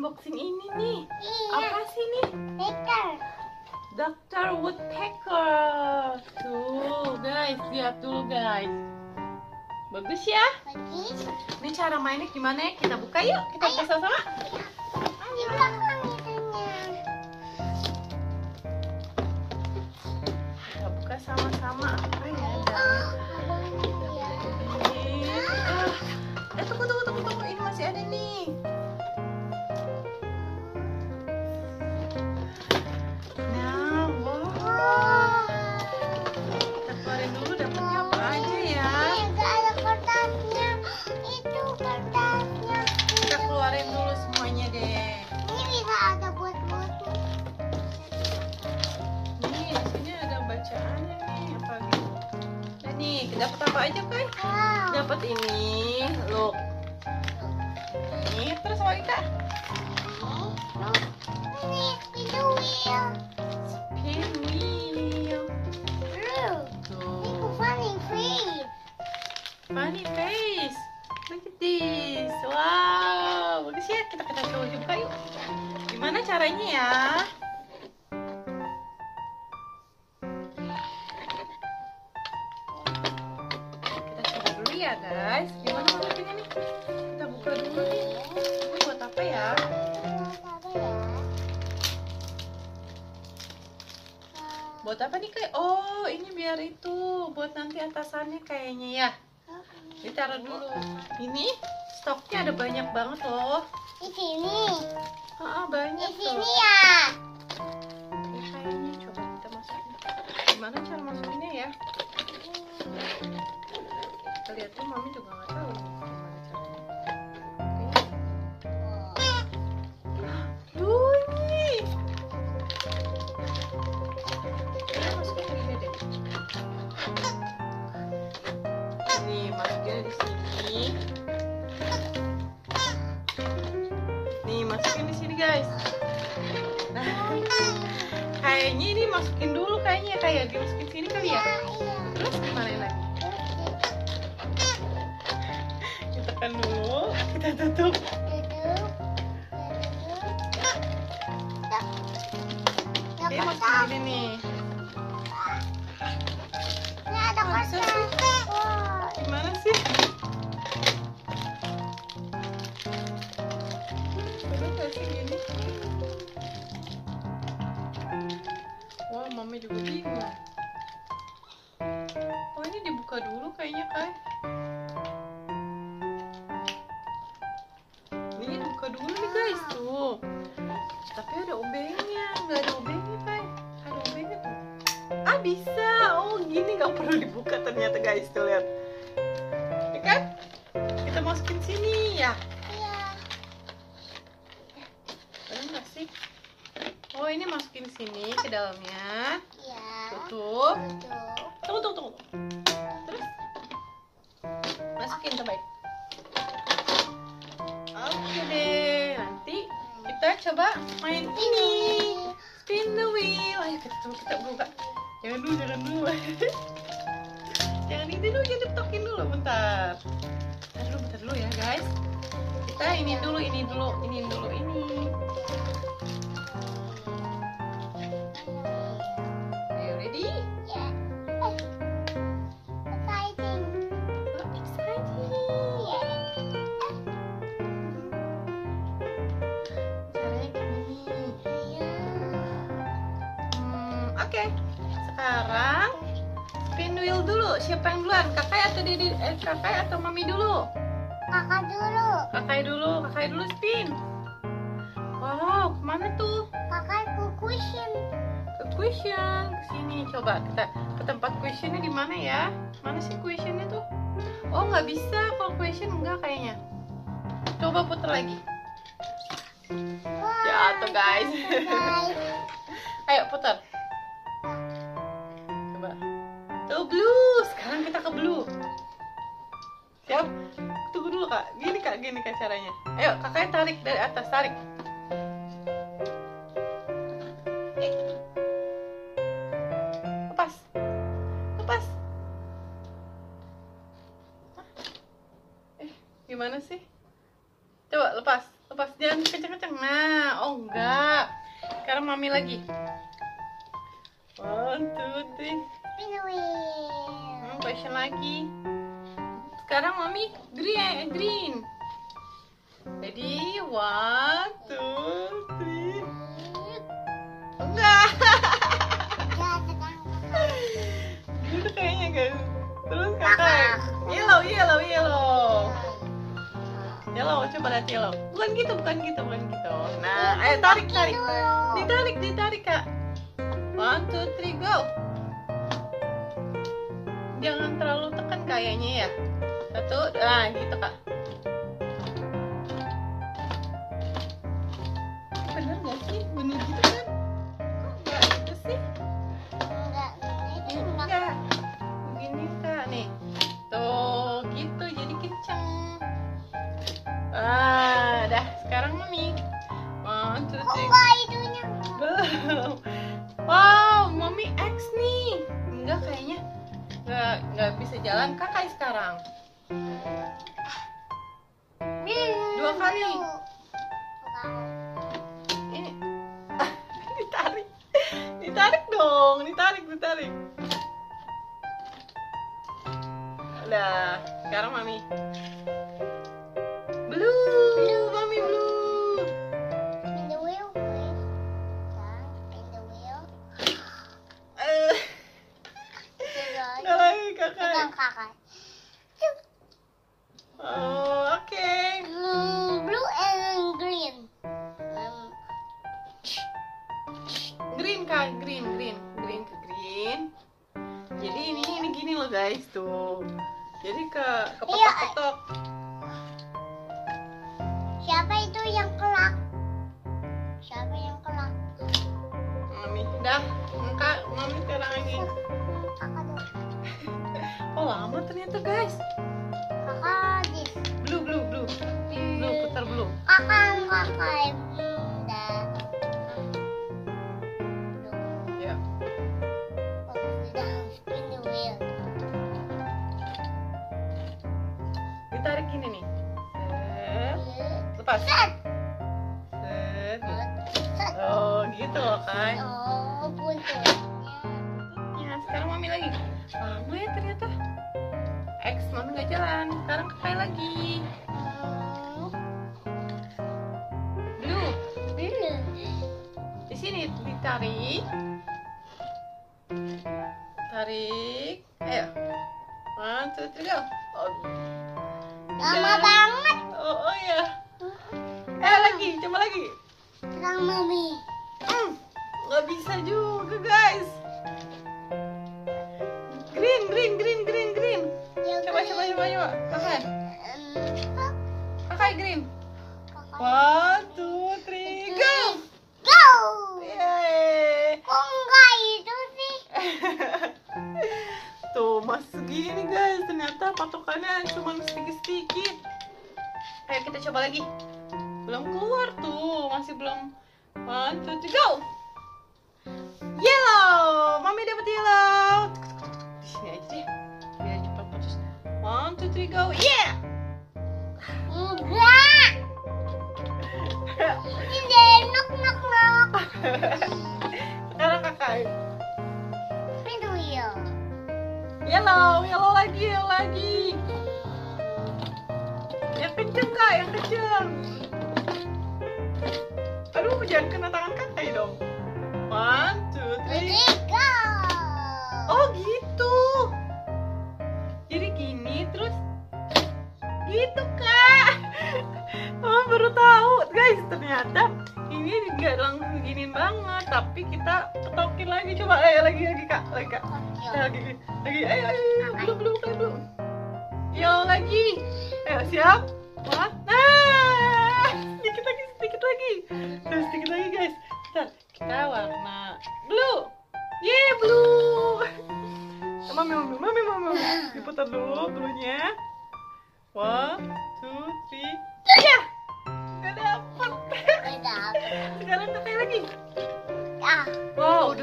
unboxing ini nih. Iya. Apa sih nih? Woodpecker. Dr. Woodpecker. Tuh guys, lihat dulu guys. Bagus ya? Bagus. Ini cara mainnya gimana ya? Kita buka yuk. Kita buka sama-sama. Di belakang itunya. Kita buka sama-sama. Apa ya? Tunggu. Ini masih ada nih. Nah, wow. Kita keluarin dulu dapatnya apa aja ya. Nggak ada kertasnya. Itu kertasnya. Kita keluarin dulu semuanya deh. Ini bisa ada buat-buatnya. Nih, di sini ada bacaannya nih. Apa gitu? Nah nih, dapat apa aja Kai? Wow. Dapat ini, look. Nih, terus apa kita? Ini itu wheel. Spin wheel. Ini Tuh. funny face. Funny face. Look at this. Wow, bagus ya. Kita coba buka yuk. Gimana caranya ya? Kita coba dulu ya guys. Gimana masukinnya nih? Kita buka dulu nih. Ini buat apa ya? Buat apa nih Kak? Oh, ini biar itu buat nanti atasannya kayaknya ya. Ditaruh dulu. Ini stoknya ada banyak banget loh. Di sini. Banyak Di tuh. sini ya. Ini kayaknya coba kita masukin. Gimana cara masukinnya ya? Kita lihat tuh, mami juga nggak tahu gimana caranya. Tuh ini. Kita masukin gini deh. Nih masukin di sini. Nih masukin di sini guys. Nah, kayaknya ini masukin dulu kayaknya kayak dimasukin sini kali ya. Terus gimana lagi? Kita tekan dulu, kita tutup. Oke, masukin ini nih. Ini ada Masa kertas. sih? Wow. Gimana sih? Coba nggak sih gini? Wah, mami juga bingung. Oh, ini dibuka dulu kayaknya Kai. Ini dibuka dulu nih guys tuh. Tapi ada obengnya, nggak ada obengnya Kai. Ada obengnya tuh. Ah bisa. Oh gini nggak perlu dibuka ternyata guys tuh lihat. Ya kan? Kita masukin sini ya. Iya. Benar nggak sih? Oh ini masukin sini ke dalamnya. Iya. Tutup. Tutup. Tunggu. Terus masukin terbaik. Oke deh. Nanti kita coba main ini. Spin the wheel. Ayo kita buka. Jangan dulu. Jangan itu dulu, jangan dipetokin dulu bentar. Bentar dulu ya guys. Kita ini dulu. Ayo ready? Ya. Exciting. So exciting. Caranya gini. Oke. Sekarang spin wheel dulu. Siapa yang duluan? Kakak atau mami dulu? Kakak dulu. Kakak dulu spin. Wow, kemana tuh? Kakak ke cushion. Ke cushion, ke sini. Coba kita ke tempat cushionnya di mana ya? Mana sih cushionnya tuh? Oh nggak bisa, kalau cushion enggak kayaknya. Coba putar lagi. Jatuh guys. Ayo putar. Coba. Tuh blue. Sekarang kita ke blue. Siap? Tunggu dulu kak. Gini kak caranya. Ayo kakaknya tarik dari atas, tarik. Lepas. Gimana sih? Coba lepas. Lepas, jangan kenceng-kenceng. Nah, oh enggak. Sekarang mami lagi. 1, 2, 3. Spin the wheel. Question lagi. Sekarang mami green. Ready? 1, 2, 3. Enggak. Ya, sekarang Gitu kayaknya guys. Terus kakak. Yellow. Yellow, coba lihat yellow. Bukan gitu. Nah, ayo tarik. Ditarik kak. 1, 2, 3, go. Jangan terlalu tekan kayaknya ya. 1, nah gitu kak. Bener nggak sih? Bener gitu kan? Kok nggak gitu sih? Enggak. Begini kak nih. Tuh, gitu jadi kenceng. Dah. Sekarang mami. 1, 2, 3. enggak itunya. Belum. Wow, mami X nih. Enggak kayaknya. Nggak bisa jalan kakak sekarang. 2 kali. Ini ditarik dong, ditarik. Udah, sekarang mami. Mami blue. Spin the wheel, please. Spin the wheel. Nggak lagi kakak. Pegang kakak. Oh, oke. Blue and green. Green kak, green ke green. Jadi ini gini loh guys tuh. Jadi kepetok-petok. Siapa itu yang kelak? Mami, dah, enggak, mami sekarang lagi. Kakak dulu. Oh lama ternyata guys. Kakak di. Blue, putar blue. Kakak dah. Ya. Sudah spin the wheel. Ditarik gini nih. Lepas. Set. Oh gitu loh kan. Oh, buntutnya. Ya sekarang mami lagi. Lama ya ternyata. X mami nggak jalan. Sekarang kakak lagi. Blue. Di sini ditarik. Ayo. 1, 2, 3, go. Oh. Lama banget. Oh ya. Coba lagi. Terang mami. Nggak bisa juga guys. Green. Ya, Coba. Kakak green. 1, 2, 3, go. Go. Yeay. Kok enggak itu sih? Tuh masih segini guys. Ternyata patokannya cuma sedikit. Ayo kita coba lagi. Belum keluar tuh, masih belum. 1, 2, 3, go. Yellow, mami dapat yellow. Di sini aja deh, biar cepat putus. 1, 2, 3, go. Yeah. Enggak. Ini nok. Sekarang kakak. Spin the wheel. Yellow lagi. Yang kenceng kak, yang kenceng. Aduh, jangan kena tangan kakak dong. 1, 2, 3. Go. Oh gitu. Jadi gini terus gitu kak. Oh baru tahu guys, ternyata ini nggak langsung giniin banget, tapi kita petokin lagi. Coba lagi kak, lagi. Ayo belum. Yo lagi. Ayo siap. Nah, sedikit lagi. Terus sedikit lagi guys. Kita warna blue. Yeay, blue. Mami. Diputar dulu bluenya. 1, 2, 3. Ya. Gak dapet. Sekarang kakak lagi. Wow,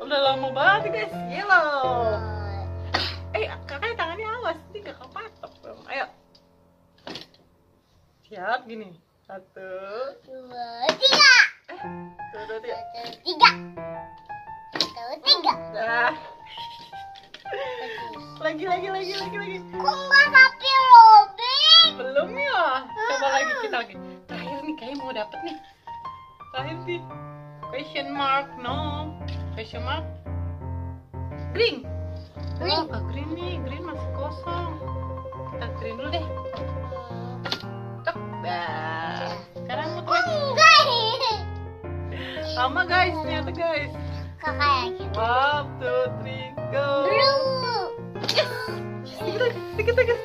udah lama banget guys. Yellow. Kakak tangannya awas, nanti gak kepatok. Ayo. Siap gini. Satu, 2, 3. dua, tiga. 1, 3. Nah. Lagi. Kok nggak sampai robek? Belum ya. Coba lagi kita lagi. Terakhir nih kayaknya mau dapet nih. Terakhir nih. Question mark, no. Question mark. Green. Green. Oh, green nih. Green masih kosong. Kita green dulu deh. Tek. Dah. Sekarang mau tuh. Enggak. Sama guys, ternyata guys. Kakak lagi. 1, 2, 3, go. Blue. Dikit lagi.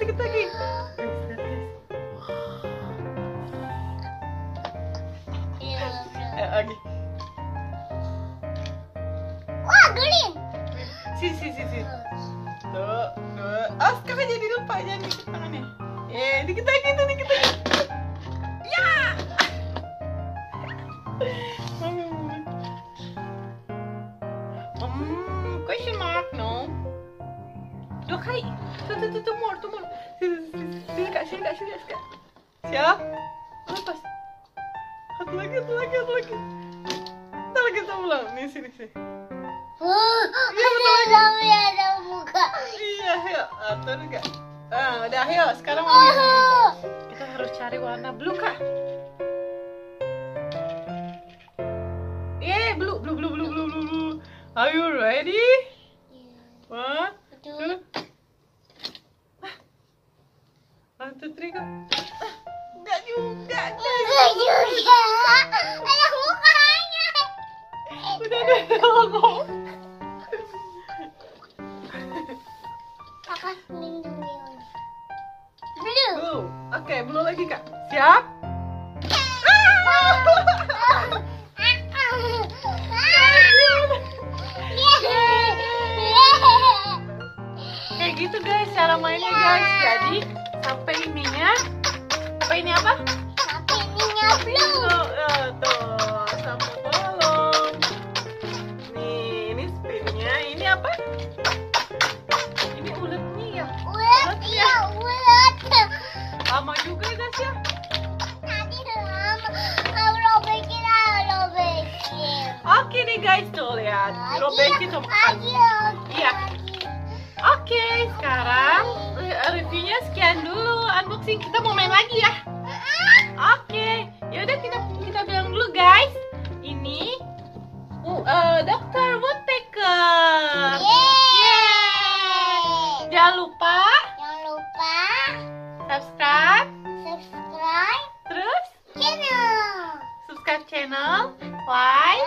Lagi. Wah, green. Si. Tuh, dua. Oh, sekarang jadi lupa jangan dikit tangannya. Dikit lagi. Ya. Question mark, no. 2 kali. Tuh, more. Sini kak. Siap. Lepas. Satu lagi. Kita lagi ulang. Nih, sini. Ada muka. Iya, ayo. Atau enggak? Udah, ayo. Sekarang kita harus cari warna blue, Kak. Blue. Are you ready? 1, 2. 1, 2, 3, go. Enggak juga. Enggak juga. Ada mukanya. Udah logo. Kakak lindungi. Blue. Oke, blue lagi, Kak. Siap? Kayak gitu guys cara mainnya guys. Jadi sampai ininya. Sampai ini apa? Sampai ininya blue. Tuh, sampai bolong. Nih, ini spinnya. Ini apa? Ini uletnya ya. Ulet, iya ulet. Lama juga guys ya. Tadi lama. Robekin. Oke deh guys, tuh lihat. Dirobekin sama Lagi. Iya. Oke, sekarang reviewnya sekian dulu. Unboxing kita mau main lagi ya. Oke, yaudah kita bilang dulu guys. Ini Dr. Woodpecker. Yeay. Jangan lupa Jangan lupa subscribe, subscribe terus channel. subscribe channel, like,